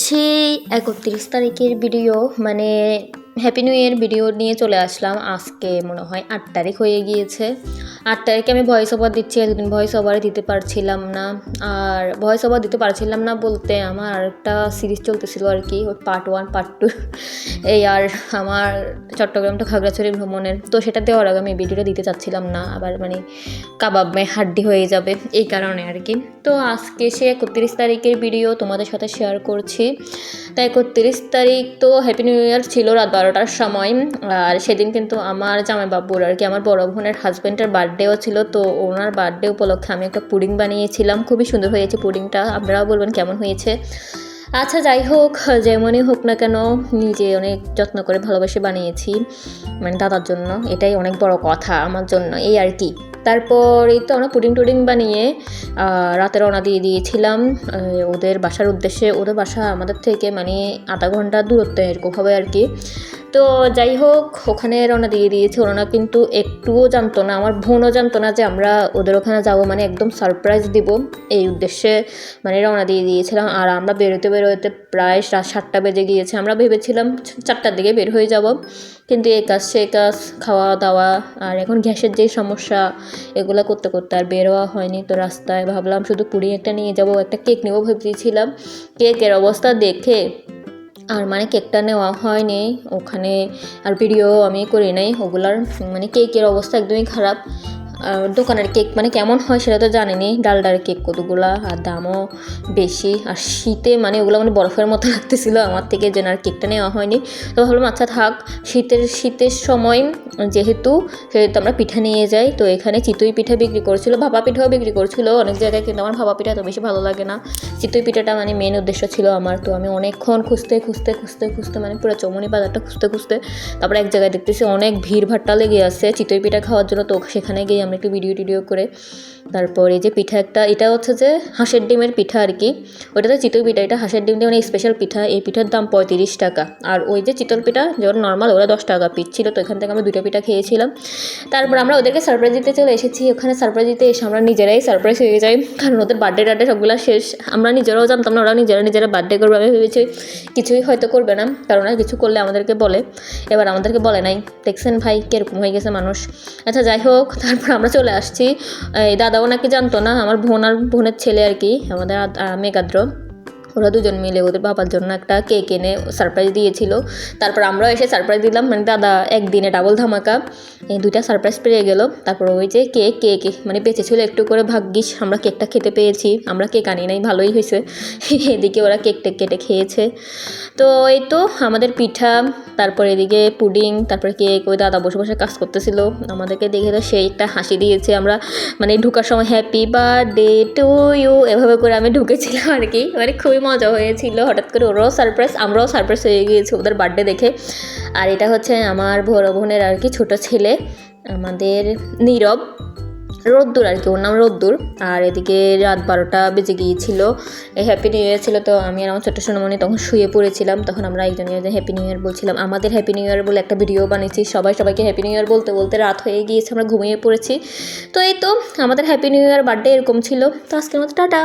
সেই ৩১ তারিখের ভিডিও মানে হ্যাপি নিউ ইয়ার ভিডিও নিয়ে চলে আসলাম। আজকে মনে হয় ৮ তারিখ হয়ে গিয়েছে। ৮ তারিখে আমি ভয়েস ওভার দিচ্ছি, এতদিন ভয়েস ওভার দিতে পারছিলাম না। আর ভয়েস ওভার দিতে পারছিলাম না বলতে আমার আরেকটা সিরিজ চলতেছিল আর কি, পার্ট 1 পার্ট 2 এই। আর আমার চট্টগ্রাম তো খাগড়াছড়ি ভ্রমণের, তো সেটা দেওয়ার আগে আমি ভিডিওটা দিতে চাচ্ছিলাম না, আবার মানে কাবাব মে হাড্ডি হয়ে যাবে এই কারণে আর কি। তো আজকে সে ৩১ তারিখের ভিডিও তোমাদের সাথে শেয়ার করছি। তাই ৩১ তারিখ তো হ্যাপি নিউ ইয়ার ছিল রাত 12টার সময়। আর সেদিন কিন্তু আমার জামাইবাবুর আর কি আমার বড় বোনের হাজব্যান্ডের বার্থডেও ছিল। তো ওনার বার্থডে উপলক্ষে আমি একটা পুডিং বানিয়েছিলাম, খুবই সুন্দর হয়েছে পুডিংটা, আপনারাও বলবেন কেমন হয়েছে। আচ্ছা যাই হোক, যেমনই হোক না কেন নিজে অনেক যত্ন করে ভালোবেসে বানিয়েছি, মানে দাদার জন্য, এটাই অনেক বড় কথা আমার জন্য, এই আর কি। তারপর এই তো আমরা পুডিং টুডিং বানিয়ে রাতে রওনা দিয়ে দিয়েছিলাম ওদের বাসার উদ্দেশ্যে। ওদের বাসা আমাদের থেকে মানে আধা ঘন্টা দূরত্ব এরকম হবে আর কি। তো যাই হোক, ওখানে রওনা দিয়ে দিয়েছে। ওরা কিন্তু একটুও জানতো না, আমার বোনও জানতো না যে আমরা ওদের ওখানে যাবো, মানে একদম সারপ্রাইজ দিব এই উদ্দেশ্যে মানে রওনা দিয়ে দিয়েছিলাম। আর আমরা বেরোতে বেরোতে প্রায় 7টা বেজে গিয়েছে। আমরা ভেবেছিলাম 4টার দিকে বের হয়ে যাব, কিন্তু এই কাজ সে কাজ, খাওয়া দাওয়া আর এখন গ্যাসের যে সমস্যা, এগুলো করতে করতে আর বেরোয়া হয়নি। তো রাস্তায় ভাবলাম শুধু পুডিং একটা নিয়ে যাব, একটা কেক নেবো ভেবেছিলাম। কেকের অবস্থা দেখে আর মানে কেকটা নেওয়া হয়নি ওখানে, আর ভিডিও আমি করি নাই ওগুলার। মানে কেকের অবস্থা একদমই খারাপ। দোকানের কেক মানে কেমন হয় সেটা তো জানিনি, ডালডার কেক কতগুলা, আর দামও বেশি। আর শীতে মানে ওগুলো মানে বরফের মতো লাগতেছিল আমার থেকে, যে আর কেকটা নেওয়া হয়নি। তো ভাবলাম আচ্ছা থাক, শীতের সময় যেহেতু আমরা পিঠা নিয়ে যাই। তো এখানে চিতই পিঠা বিক্রি করছিল, ভাপা পিঠাও বিক্রি করছিল অনেক জায়গায়, কিন্তু আমার ভাপা পিঠা তো বেশি ভালো লাগে না। চিতই পিঠাটা মানে মেন উদ্দেশ্য ছিল আমার। তো আমি অনেকক্ষণ খুঁজতে মানে পুরো চৌমনি বাজারটা খুঁজতে তারপরে এক জায়গায় দেখতেছি অনেক ভিড় ভাট্টা লেগে আছে চিতই পিঠা খাওয়ার জন্য। তো সেখানে গিয়ে আমি একটু ভিডিও করে তারপর এই যে পিঠা একটা, এটা হচ্ছে যে হাঁসের ডিমের পিঠা আর কি। ওটা তো চিতই পিঠা, এটা হাঁসের ডিম দিয়ে মানে স্পেশাল পিঠা। এই পিঠার দাম 35 টাকা। আর ওই যে চিতল পিঠা যেমন নর্মাল, ওরা 10 টাকা পিঠ ছিল। তো এখান থেকে আমরা 2টা পিঠা খেয়েছিলাম। তারপর আমরা ওদেরকে সারপ্রাইজ দিতে চলে এসেছি। ওখানে সারপ্রাইজ দিতে এসে আমরা নিজেরাই সারপ্রাইজ হয়ে যাই, কারণ ওদের বার্থডে সবগুলো শেষ। আমরা নিজেরাও জানতাম না ওরা নিজেরা বার্থডে করবে। আমি ভেবেছি কিছুই হয়তো করবে না, কারণ আর কিছু করলে আমাদেরকে বলে, এবার আমাদেরকে বলে নাই। দেখছেন ভাই কীরকম হয়ে গেছে মানুষ। আচ্ছা যাই হোক, তারপর আমরা চলে আসছি। এই দাদাও নাকি জানতো না, আমার বোন আর বোনের ছেলে আর কি, আমাদের মেঘাদ্র, ওরা দুজন মিলে ওদের বাবার জন্য একটা কেক এনে সারপ্রাইজ দিয়েছিল। তারপর আমরাও এসে সারপ্রাইজ দিলাম, মানে দাদা একদিনে ডাবল ধামাকা, এই 2টা সারপ্রাইজ পেয়ে গেল। তারপর ওই যে কেক মানে বেঁচেছিল একটু করে, ভাগ্যিস আমরা কেকটা খেতে পেয়েছি। আমরা কেক আনি নাই, ভালোই হয়েছে। এদিকে ওরা কেকটা কেটে খেয়েছে। তো এই তো আমাদের পিঠা, তারপর এদিকে পুডিং, তারপরে কেক। ওই দাদা বসে বসে কাজ করতেছিল, আমাদেরকে দেখে তো সেই একটা হাসি দিয়েছে। আমরা মানে ঢুকার সময় হ্যাপি বার্থডে টু ইউ এভাবে করে আমি ঢুকেছিলাম আর কি, মানে খুবই মজা হয়েছিল। হঠাৎ করে ওরাও সারপ্রাইজ, আমরাও সারপ্রাইজ হয়ে গিয়েছি ওদের বার্থডে দেখে। আর এটা হচ্ছে আমার বড় বোনের আর কি ছোটো ছেলে, আমাদের নীরব, রোদ্দুর আর কি, ওর নাম রোদ্দুর। আর এদিকে রাত 12টা বেজে গিয়েছিল, এই হ্যাপি নিউ ইয়ার ছিল। তো আমি আর আমার ছোট্ট সোনামণি তখন শুয়ে পড়েছিলাম। তখন আমরা একজনের হ্যাপি নিউ ইয়ার বলছিলাম, আমাদের হ্যাপি নিউ ইয়ার বলে একটা ভিডিও বানিয়েছি, সবাইকে হ্যাপি নিউ ইয়ার বলতে বলতে রাত হয়ে গিয়েছে, আমরা ঘুমিয়ে পড়েছি। তো এই তো আমাদের হ্যাপি নিউ ইয়ার বার্থডে এরকম ছিল। তো আজকের মতো টাটা।